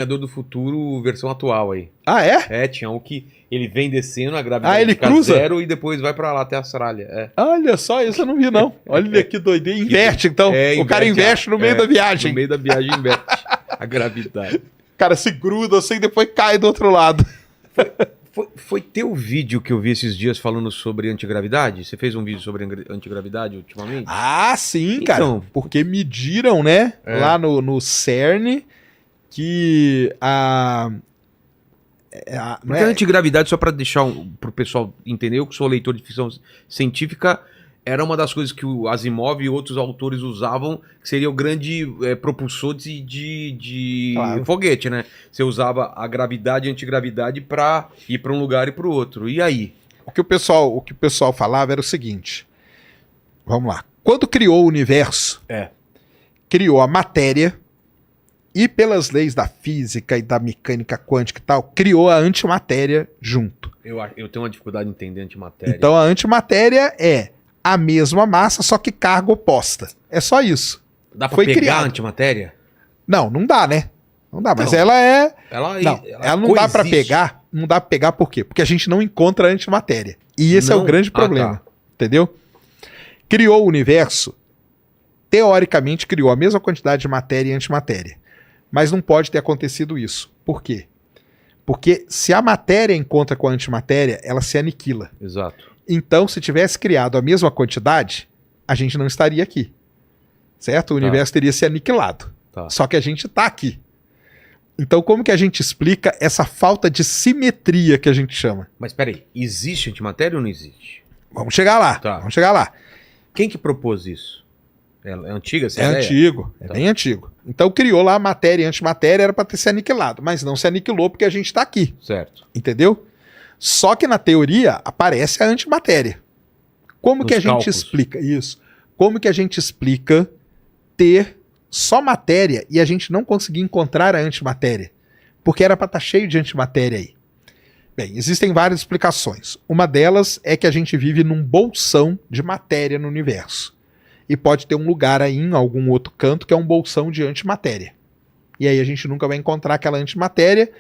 do Futuro versão atual aí. Ah, é? É, tinha um que ele vem descendo, a gravidade ele fica cruza? zero e depois vai pra lá até a Austrália. É. Olha só, isso eu não vi, não. Olha que doideira. Inverte, então. O cara inverte no meio da viagem. No meio da viagem inverte a gravidade. O cara se gruda assim e depois cai do outro lado. Foi teu vídeo que eu vi esses dias falando sobre antigravidade? Você fez um vídeo sobre antigravidade ultimamente? Ah, sim, cara. Então, porque mediram, né, lá no CERN, que porque a antigravidade, só para deixar pro pessoal entender, eu que sou leitor de ficção científica, era uma das coisas que o Asimov e outros autores usavam, que seria o grande propulsor de foguete, né? Você usava a gravidade e a antigravidade para ir para um lugar e para o outro. E aí? O que o pessoal falava era o seguinte. Vamos lá. Quando criou o universo, criou a matéria e, pelas leis da física e da mecânica quântica e tal, criou a antimatéria junto. Eu tenho uma dificuldade em entender antimatéria. Então a antimatéria é a mesma massa, só que carga oposta. É só isso. Dá pra pegar a antimatéria? Não dá, né? Não dá, mas Não. ela é... Ela não dá pra pegar. Não dá pra pegar por quê? Porque a gente não encontra a antimatéria. E esse é o grande problema. Tá. Entendeu? Criou o universo, teoricamente criou a mesma quantidade de matéria e antimatéria. Mas não pode ter acontecido isso. Por quê? Porque se a matéria encontra com a antimatéria, ela se aniquila. Exato. Então, se tivesse criado a mesma quantidade, a gente não estaria aqui. Certo? O universo teria se aniquilado. Só que a gente está aqui. Então, como que a gente explica essa falta de simetria que a gente chama? Mas peraí, existe antimatéria ou não existe? Vamos chegar lá. Vamos chegar lá. Quem que propôs isso? É antiga essa ideia? Antigo. É bem antigo. Então criou lá a matéria e antimatéria, era para ter se aniquilado. Mas não se aniquilou porque a gente está aqui. Certo. Entendeu? Só que na teoria aparece a antimatéria. Como que a gente explica isso? Como que a gente explica ter só matéria e a gente não conseguir encontrar a antimatéria? Porque era para estar cheio de antimatéria aí. Bem, existem várias explicações. Uma delas é que a gente vive num bolsão de matéria no universo. E pode ter um lugar aí em algum outro canto que é um bolsão de antimatéria. E aí a gente nunca vai encontrar aquela antimatéria.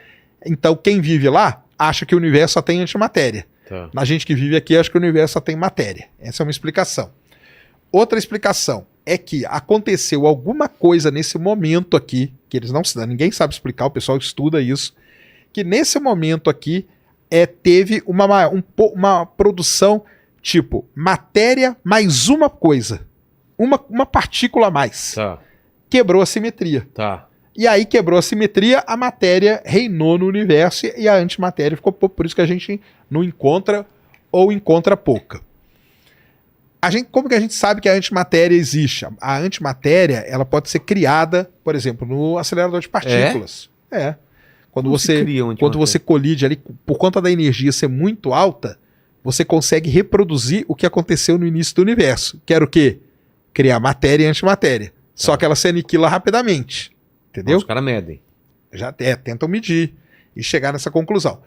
Então quem vive lá acha que o universo só tem antimatéria. A gente que vive aqui acha que o universo só tem matéria. Essa é uma explicação. Outra explicação é que aconteceu alguma coisa nesse momento aqui, que eles não ninguém sabe explicar, o pessoal estuda isso, que nesse momento aqui teve uma produção tipo matéria mais uma coisa. Uma partícula a mais. Quebrou a simetria. E aí quebrou a simetria, a matéria reinou no universo e a antimatéria ficou pouco. Por isso que a gente não encontra ou encontra pouca. Como que a gente sabe que a antimatéria existe? A antimatéria ela pode ser criada, por exemplo, no acelerador de partículas. Quando você colide ali, por conta da energia ser muito alta, você consegue reproduzir o que aconteceu no início do universo. Que era o quê? Criar matéria e antimatéria. Só que ela se aniquila rapidamente. Entendeu? Os caras medem. Tentam medir e chegar nessa conclusão.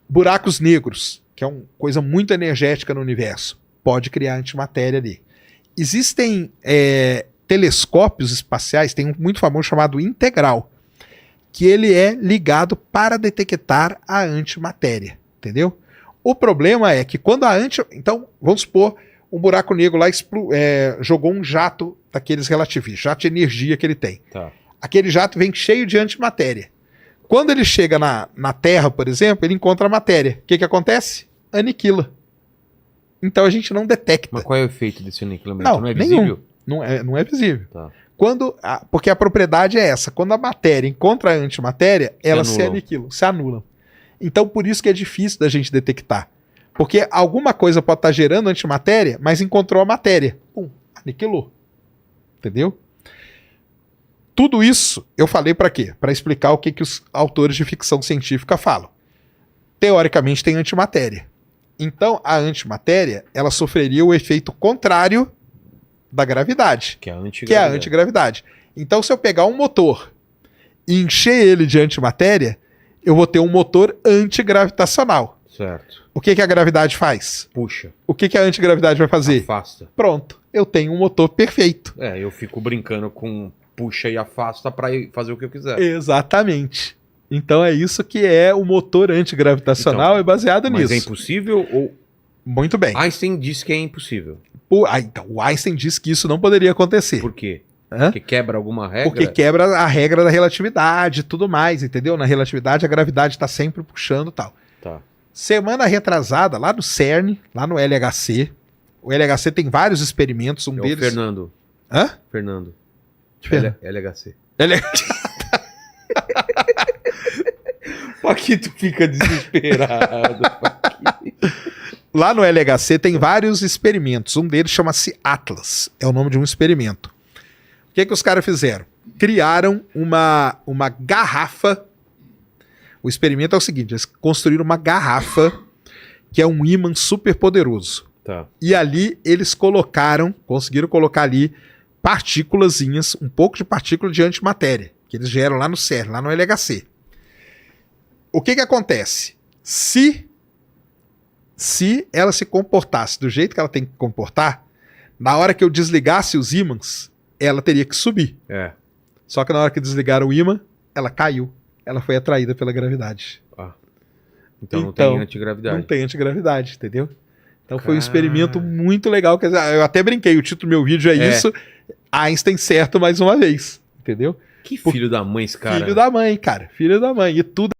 Buracos negros, que é uma coisa muito energética no universo, pode criar antimatéria ali. Existem telescópios espaciais, tem um muito famoso chamado Integral, que ele é ligado para detectar a antimatéria. Entendeu? O problema é que quando Então, vamos supor, um buraco negro lá jogou um jato daqueles relativistas, jato de energia que ele tem. Aquele jato vem cheio de antimatéria. Quando ele chega na Terra, por exemplo, ele encontra a matéria. O que acontece? Aniquila. Então a gente não detecta. Mas qual é o efeito desse aniquilamento? Não é visível? Não é visível. Porque a propriedade é essa. Quando a matéria encontra a antimatéria, elas se aniquilam, se anulam. Então por isso que é difícil da gente detectar. Porque alguma coisa pode estar gerando antimatéria, mas encontrou a matéria. Aniquilou. Entendeu? Tudo isso eu falei para quê? Para explicar o que os autores de ficção científica falam. Teoricamente tem antimatéria. Então a antimatéria ela sofreria o efeito contrário da gravidade, que é a antigravidade. Então se eu pegar um motor e encher ele de antimatéria, eu vou ter um motor antigravitacional. Certo. O que a gravidade faz? Puxa. O que a antigravidade vai fazer? Afasta. Pronto. Eu tenho um motor perfeito. Eu fico brincando com puxa e afasta pra fazer o que eu quiser. Exatamente. Então é isso que é o motor antigravitacional, Então, é baseado Mas nisso. é impossível ou... Muito bem. Einstein disse que é impossível. Então, o Einstein disse que isso não poderia acontecer. Por quê? Hã? Porque quebra alguma regra? Porque quebra a regra da relatividade e tudo mais, entendeu? Na relatividade a gravidade está sempre puxando e tal. Tá. Semana retrasada, lá no CERN, lá no LHC. O LHC tem vários experimentos, um É o deles... Fernando. Hã? Fernando. LHC. Aqui tu fica desesperado. Lá no LHC tem vários experimentos. Um deles chama-se Atlas. É o nome de um experimento. O que os caras fizeram? Criaram uma garrafa. O experimento é o seguinte: eles construíram uma garrafa que é um ímã super poderoso. Tá. E ali eles conseguiram colocar ali partículazinhas, um pouco de partícula de antimatéria, que eles geram lá no CERN, lá no LHC. O que acontece? Se ela se comportasse do jeito que ela tem que comportar, na hora que eu desligasse os ímãs, ela teria que subir. É. Só que na hora que desligaram o ímã, ela caiu. Ela foi atraída pela gravidade. Então não tem antigravidade. Não tem antigravidade, entendeu? Então foi um experimento muito legal. Eu até brinquei, o título do meu vídeo é isso, Einstein certo mais uma vez, entendeu? Que filho da mãe esse cara. Filho da mãe, cara. Filho da mãe. E tudo